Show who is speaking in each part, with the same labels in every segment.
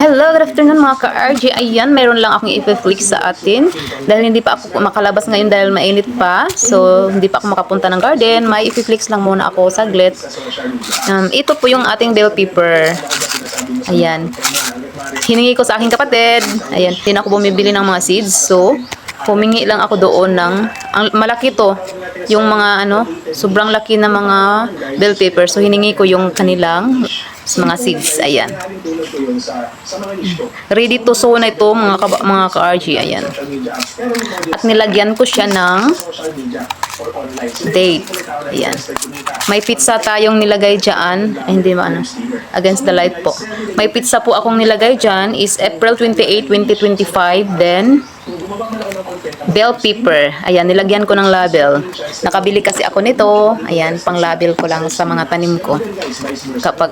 Speaker 1: Hello, good afternoon mga ka-RJ. Ayan, mayroon lang akong i-flex sa atin. Dahil hindi pa ako makalabas ngayon dahil mainit pa. So, hindi pa ako makapunta ng garden. May i-flex lang muna ako saglit. Ito po yung ating bell pepper. Ayan. Hiningi ko sa aking kapatid. Ayan, hindi na ako bumibili ng mga seeds. So, humingi lang ako doon ng, malaki to. Yung mga sobrang laki na mga bell pepper. So, hiningi ko yung kanilang mga seeds. Ayan. Ready to sow na ito mga ka-RG. Ayan. At nilagyan ko siya ng date. Ayan. May pizza tayong nilagay dyan. Ay, hindi maano. Against the light po. May pizza po akong nilagay dyan is April 28, 2025. Then, bell pepper. Ayan, nilagyan ko ng label. Nakabili kasi ako nito. Ayan, pang label ko lang sa mga tanim ko.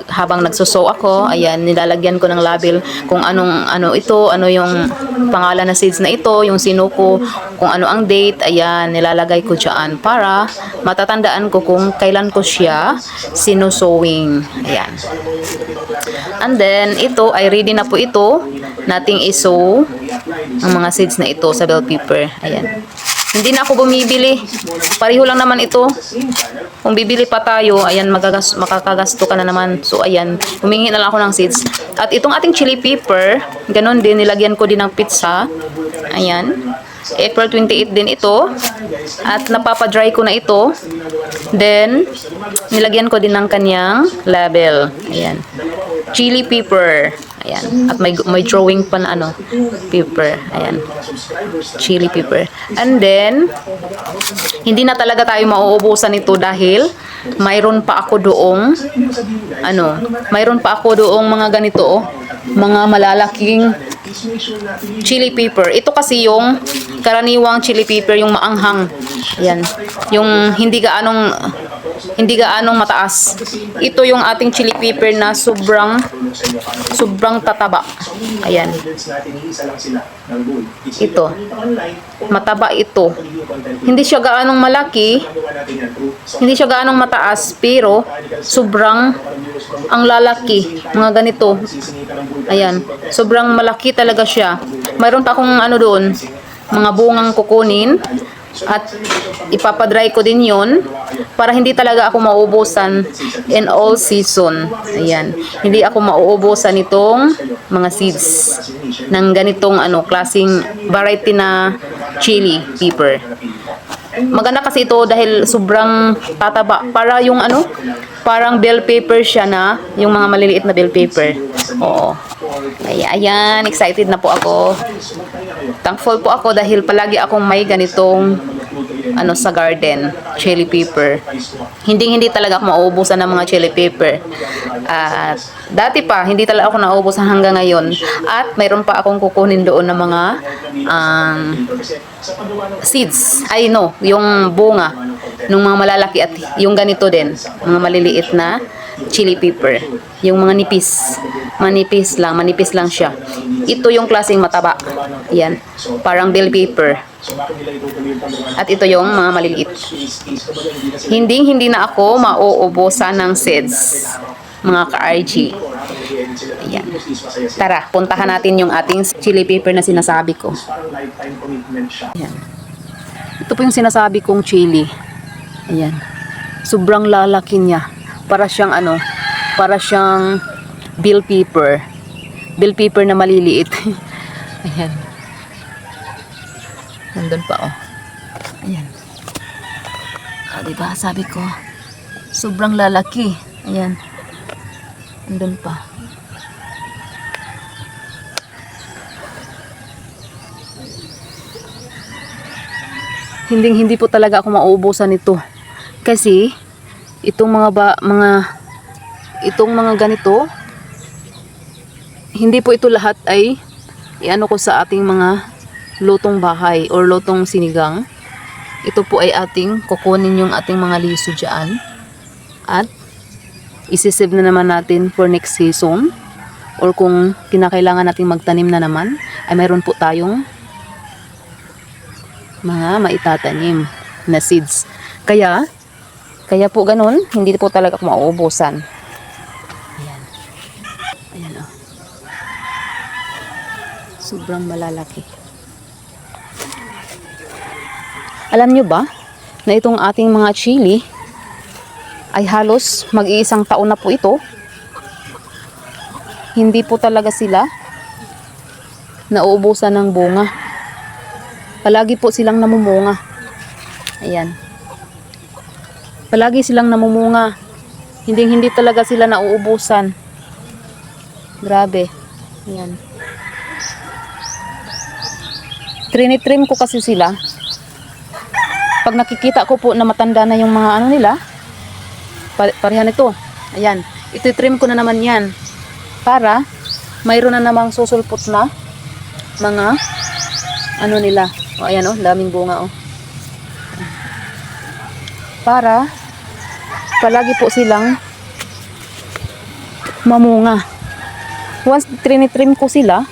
Speaker 1: Habang nagsusow ako, ayan, nilalagyan ko ng label kung ano ito, ano yung pangalan na seeds na ito, yung sinuko, kung ano ang date. Ayan, nilalagay ko dyan para matatandaan ko kung kailan ko siya sinusowing. Ayan. And then, ito ay ready na po ito nating isow ang mga seeds na ito sa bell pepper. Ayan. Hindi na ako bumibili. Pareho lang naman ito. Kung bibili pa tayo, ayan, makakagasto ka na naman. So, ayan, humingi na lang ako ng seeds. At itong ating chili pepper, ganun din, nilagyan ko din ng pizza. Ayan. April 28 din ito. At napapadry ko na ito. Then, nilagyan ko din ng kanyang label. Ayan. Chili pepper. Ayan. At may drawing pa na pepper. Ayan. Chili pepper. And then, hindi na talaga tayo mauubusan ito dahil mayroon pa ako doong mayroon pa ako doong mga ganito, mga malalaking chili pepper. Ito kasi yung karaniwang chili pepper, yung maanghang. Ayan. Yung hindi gaanong mataas. Ito yung ating chili pepper na sobrang tataba. Ayan. Ito. Mataba ito. Hindi siya gaanong malaki. Hindi siya gaanong mataas, pero sobrang ang lalaki. Mga ganito. Ayan. Sobrang malaki talaga siya. Mayroon pa akong doon, mga bungang kukunin. At ipapadry ko din yon para hindi talaga ako mauubusan in all season. Ayan. Hindi ako mauubusan itong mga seeds ng ganitong klaseng variety na chili pepper. Maganda kasi ito dahil sobrang tataba. Para yung parang bell pepper siya na, yung mga maliliit na bell pepper. Oo. Ayan, excited na po ako. Thankful po ako dahil palagi akong may ganitong sa garden, chili pepper. Hindi talaga ako mauubusan ng mga chili pepper. At dati pa, hindi talaga ako nauubusan hanggang ngayon. At mayroon pa akong kukunin doon ng mga seeds. Ay no, yung bunga ng mga malalaki at yung ganito din, mga maliliit na chili pepper. Yung mga nipis. Manipis lang siya. Ito yung klaseng mataba. Yan. Parang bell pepper. At ito yung mga maliliit. Hindi na ako mauubusan ng seeds, mga ka-RG. Ayan. Tara, puntahan natin yung ating chili pepper na sinasabi ko. Ayan. Ito po yung sinasabi kong chili. Ayan. Sobrang lalaki niya. Para siyang bell pepper. Bell pepper na maliliit. Ayan. Nandun pa Ayan. Diba? Sabi ko, sobrang lalaki. Ayan. Nandun pa. Hindi po talaga ako mauubusan ito. Kasi itong mga ganito, hindi po ito lahat ay ko sa ating mga lutong bahay or lutong sinigang. Ito po ay ating kukunin yung ating mga liso dyan at isisave na naman natin for next season, or kung kinakailangan natin magtanim na naman ay mayroon po tayong mga maitatanim na seeds. Kaya po ganun, hindi po talaga ako mauubusan. Ayan. Ayan Sobrang malalaki. Alam nyo ba na itong ating mga chili ay halos mag-iisang taon na po ito. Hindi po talaga sila nauubusan ng bunga. Palagi po silang namumunga. Ayan. Palagi silang namumunga. Hindi talaga sila nauubusan. Grabe. Ayan. Trinitrim ko kasi sila. Pag nakikita ko po na matanda na yung mga ano nila, parehan ito. Ayan. Ititrim ko na naman yan. Para mayroon na namang susulpot na mga ano nila. O ayan o, daming bunga o. Para palagi po silang mamunga. Once trinitrim ko sila,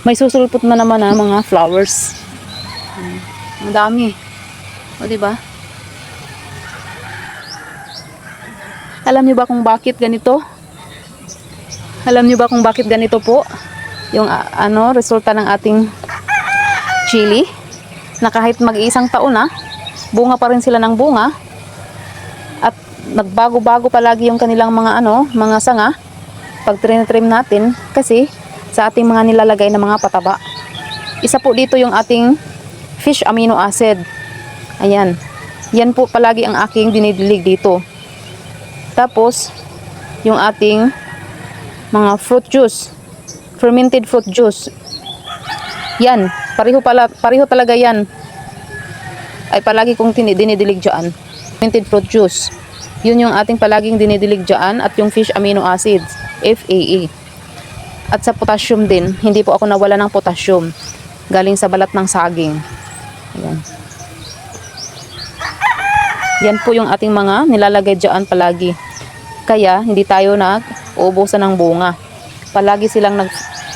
Speaker 1: may susulpot na naman na mga flowers. Ang dami. O, diba? Alam niyo ba kung bakit ganito? Alam niyo ba kung bakit ganito po? Yung resulta ng ating chili na kahit mag-iisang taon na, bunga pa rin sila ng bunga at nagbago-bago palagi yung kanilang mga sanga pag trim natin kasi sa ating mga nilalagay na mga pataba. Isa po dito yung ating fish amino acid. Ayan. Yan po palagi ang aking dinidilig dito. Tapos, yung ating mga fruit juice. Fermented fruit juice. Yan. Pareho talaga yan. Ay palagi kong dinidilig dyan. Fermented fruit juice. Yun yung ating palaging dinidilig dyan. At yung fish amino acids. FAA. At sa potassium din. Hindi po ako nawala ng potassium. Galing sa balat ng saging. Ayan. Yan po yung ating mga nilalagay dyan palagi. Kaya hindi tayo uubusan ng bunga. Palagi silang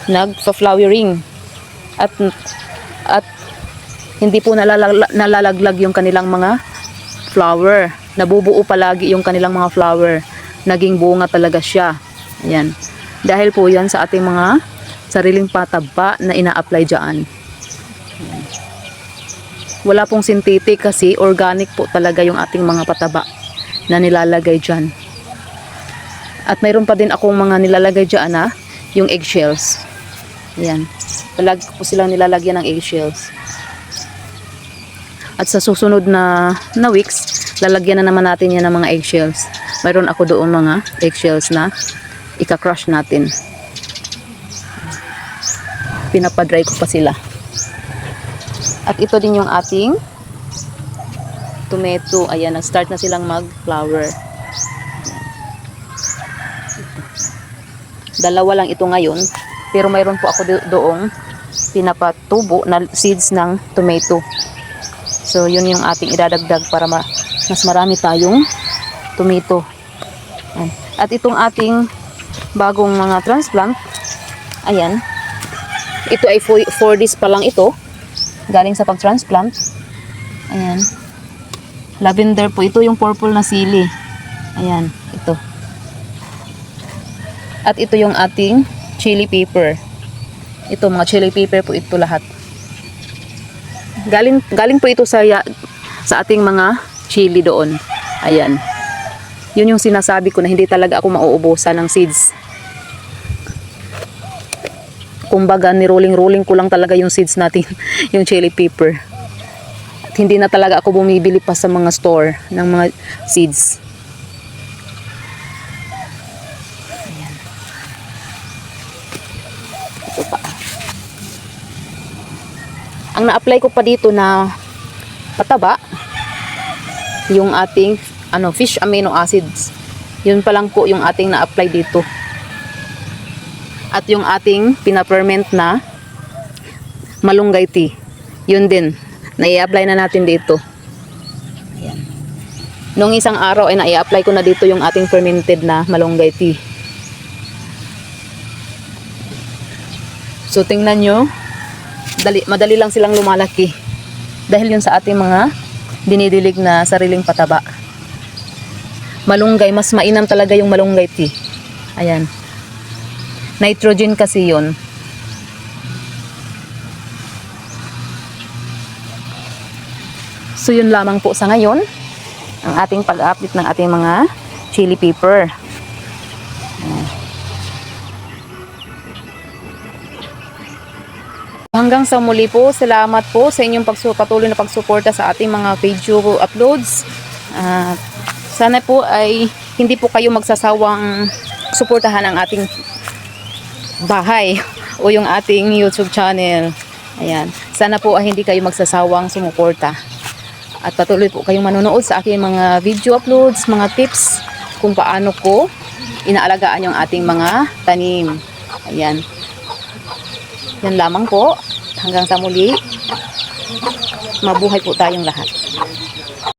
Speaker 1: nagpa-flowering. At hindi po nalalaglag yung kanilang mga flower. Nabubuo palagi yung kanilang mga flower. Naging bunga talaga siya. Ayan. Dahil po yan sa ating mga sariling pataba na ina-apply dyan. Ayan. Wala pong synthetic kasi organic po talaga yung ating mga pataba na nilalagay dyan. At mayroon pa din akong mga nilalagay dyan yung eggshells. Ayan. Palagi ko po silang nilalagyan ng eggshells. At sa susunod na weeks, lalagyan na naman natin yan ng mga eggshells. Mayroon ako doon mga eggshells na ika-crush natin. Pinapadry ko pa sila. At ito din yung ating tomato. Ayan, nag-start na silang mag-flower. Dalawa lang ito ngayon. Pero mayroon po ako doong pinapatubo na seeds ng tomato. So, yun yung ating idadagdag para mas marami tayong tomato. Ayan. At itong ating bagong mga transplant, ayan, ito ay 4 days pa lang ito. Galing sa pag-transplant. Ayan. Lavender po. Ito yung purple na sili. Ayan. Ito. At ito yung ating chili pepper. Ito, mga chili pepper po ito lahat. Galing po ito sa ating mga chili doon. Ayan. Yun yung sinasabi ko na hindi talaga ako mauubusan ng seeds. Kumbaga, ni-rolling ko lang talaga yung seeds natin, yung chili pepper. At hindi na talaga ako bumibili pa sa mga store ng mga seeds. Ayan. Ito pa. Ang na-apply ko pa dito na pataba, yung ating fish amino acids. Yun pa lang po yung ating na-apply dito. At yung ating pina-ferment na malunggay tea. Yun din. Na-i-apply na natin dito. Ayan. Nung isang araw ay na-i-apply ko na dito yung ating fermented na malunggay tea. So tingnan nyo. Madali lang silang lumalaki. Dahil yun sa ating mga dinidilig na sariling pataba. Malunggay. Mas mainam talaga yung malunggay tea. Ayan. Nitrogen kasi yun. So yun lamang po sa ngayon ang ating pag-update ng ating mga chili pepper. Hanggang sa muli po, salamat po sa inyong patuloy na pagsuporta sa ating mga video uploads. Sana po ay hindi po kayo magsasawang suportahan ang ating bahay o yung ating YouTube channel. Ayan. Sana po ay hindi kayo magsasawang sumuporta. At patuloy po kayong manonood sa aking mga video uploads, mga tips kung paano ko inaalagaan yung ating mga tanim. Ayan. Yan lamang po. Hanggang sa muli. Mabuhay po tayong lahat.